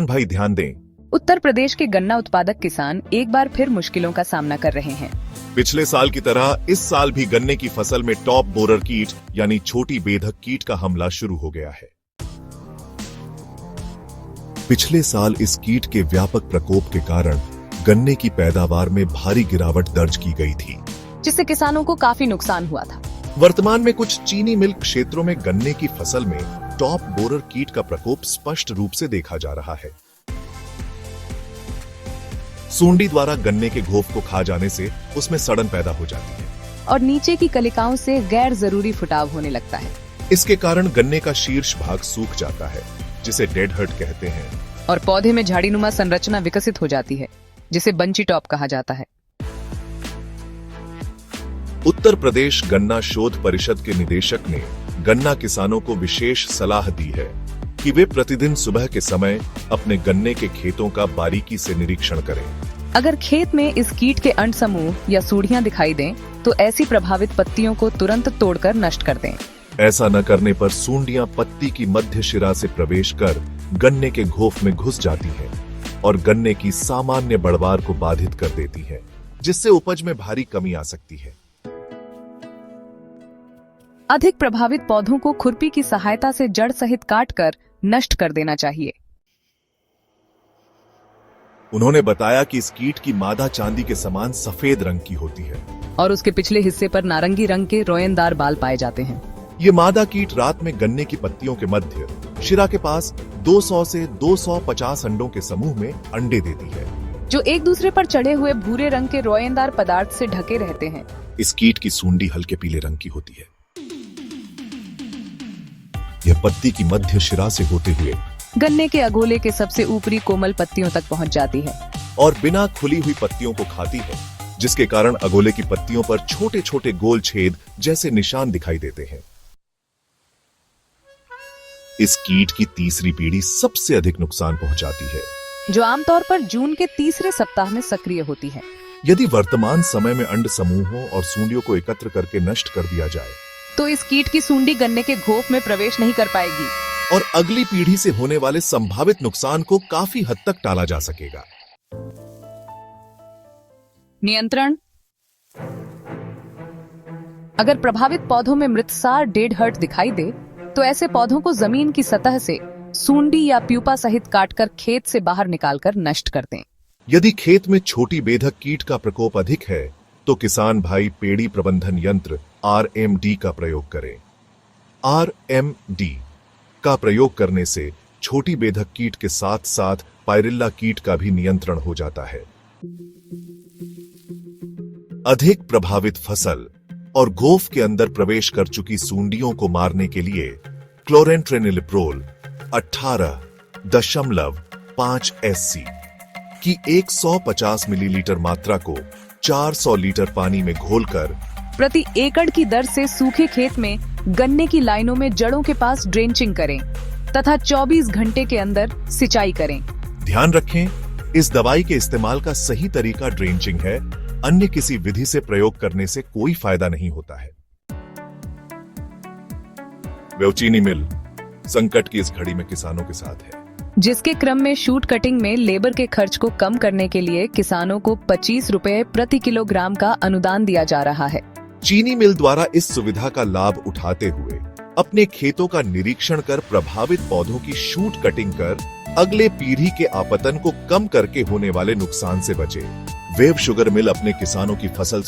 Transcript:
भाई ध्यान दें, उत्तर प्रदेश के गन्ना उत्पादक किसान एक बार फिर मुश्किलों का सामना कर रहे हैं। पिछले साल की तरह इस साल भी गन्ने की फसल में टॉप बोरर कीट यानी छोटी बेधक कीट का हमला शुरू हो गया है। पिछले साल इस कीट के व्यापक प्रकोप के कारण गन्ने की पैदावार में भारी गिरावट दर्ज की गई थी, जिससे किसानों को काफी नुकसान हुआ था। वर्तमान में कुछ चीनी मिल क्षेत्रों में गन्ने की फसल में टॉप बोरर कीट का प्रकोप स्पष्ट रूप से देखा जा रहा है। सूंडी द्वारा गन्ने के घोफ को खा जाने से उसमें सड़न पैदा हो जाती है और नीचे की कलिकाओं से गैर जरूरी फुटाव होने लगता है। इसके कारण गन्ने का शीर्ष भाग सूख जाता है, जिसे डेड हर्ट कहते हैं, और पौधे में झाड़ीनुमा संरचना विकसित हो जाती है, जिसे बंची टॉप कहा जाता है। उत्तर प्रदेश गन्ना शोध परिषद के निदेशक ने गन्ना किसानों को विशेष सलाह दी है कि वे प्रतिदिन सुबह के समय अपने गन्ने के खेतों का बारीकी से निरीक्षण करें। अगर खेत में इस कीट के अंड समूह या सूढ़ियां दिखाई दें, तो ऐसी प्रभावित पत्तियों को तुरंत तोड़कर नष्ट कर दें। ऐसा न करने पर सूंडियां पत्ती की मध्य शिरा से प्रवेश कर गन्ने के घोफ में घुस जाती हैं और गन्ने की सामान्य बढ़वार को बाधित कर देती है, जिससे उपज में भारी कमी आ सकती है। अधिक प्रभावित पौधों को खुरपी की सहायता से जड़ सहित काटकर नष्ट कर देना चाहिए। उन्होंने बताया कि इस कीट की मादा चांदी के समान सफेद रंग की होती है और उसके पिछले हिस्से पर नारंगी रंग के रोयनदार बाल पाए जाते हैं। ये मादा कीट रात में गन्ने की पत्तियों के मध्य शिरा के पास 200 से 250 अंडों के समूह में अंडे देती है, जो एक दूसरे पर चढ़े हुए भूरे रंग के रोयनदार पदार्थ से ढके रहते हैं। इस कीट की सूंडी हल्के पीले रंग की होती है। यह पत्ती की मध्य शिरा से होते हुए गन्ने के अगोले के सबसे ऊपरी कोमल पत्तियों तक पहुंच जाती है और बिना खुली हुई पत्तियों को खाती है, जिसके कारण अगोले की पत्तियों पर छोटे छोटे गोल छेद जैसे निशान दिखाई देते हैं। इस कीट की तीसरी पीढ़ी सबसे अधिक नुकसान पहुंचाती है, जो आमतौर पर जून के तीसरे सप्ताह में सक्रिय होती है। यदि वर्तमान समय में अंड समूहों और सूंडियों को एकत्र करके नष्ट कर दिया जाए, तो इस कीट की सूंडी गन्ने के घोफ में प्रवेश नहीं कर पाएगी और अगली पीढ़ी से होने वाले संभावित नुकसान को काफी हद तक टाला जा सकेगा। नियंत्रण: अगर प्रभावित पौधों में मृतसार डेड हर्ट दिखाई दे, तो ऐसे पौधों को जमीन की सतह से सूंडी या प्यूपा सहित काटकर खेत से बाहर निकालकर नष्ट कर दें। यदि खेत में छोटी बेधक कीट का प्रकोप अधिक है, तो किसान भाई पेड़ी प्रबंधन यंत्र RMD का प्रयोग करें। RMD का प्रयोग करने से छोटी बेधक कीट के साथ साथ पायरिल्ला कीट का भी नियंत्रण हो जाता है। अधिक प्रभावित फसल और घोफ के अंदर प्रवेश कर चुकी सूंडियों को मारने के लिए क्लोरेंट्रेनिलिप्रोल 18.5 SC की 150 मिलीलीटर मात्रा को 400 लीटर पानी में घोलकर प्रति एकड़ की दर से सूखे खेत में गन्ने की लाइनों में जड़ों के पास ड्रेंचिंग करें तथा 24 घंटे के अंदर सिंचाई करें। ध्यान रखें, इस दवाई के इस्तेमाल का सही तरीका ड्रेंचिंग है, अन्य किसी विधि से प्रयोग करने से कोई फायदा नहीं होता है। चीनी मिल संकट की इस घड़ी में किसानों के साथ है, जिसके क्रम में शूट कटिंग में लेबर के खर्च को कम करने के लिए किसानों को 25 रुपए प्रति किलोग्राम का अनुदान दिया जा रहा है। चीनी मिल द्वारा इस सुविधा का लाभ उठाते हुए अपने खेतों का निरीक्षण कर प्रभावित पौधों की शूट कटिंग कर अगले पीढ़ी के आपतन को कम करके होने वाले नुकसान से बचे। वेव शुगर मिल अपने किसानों की फसल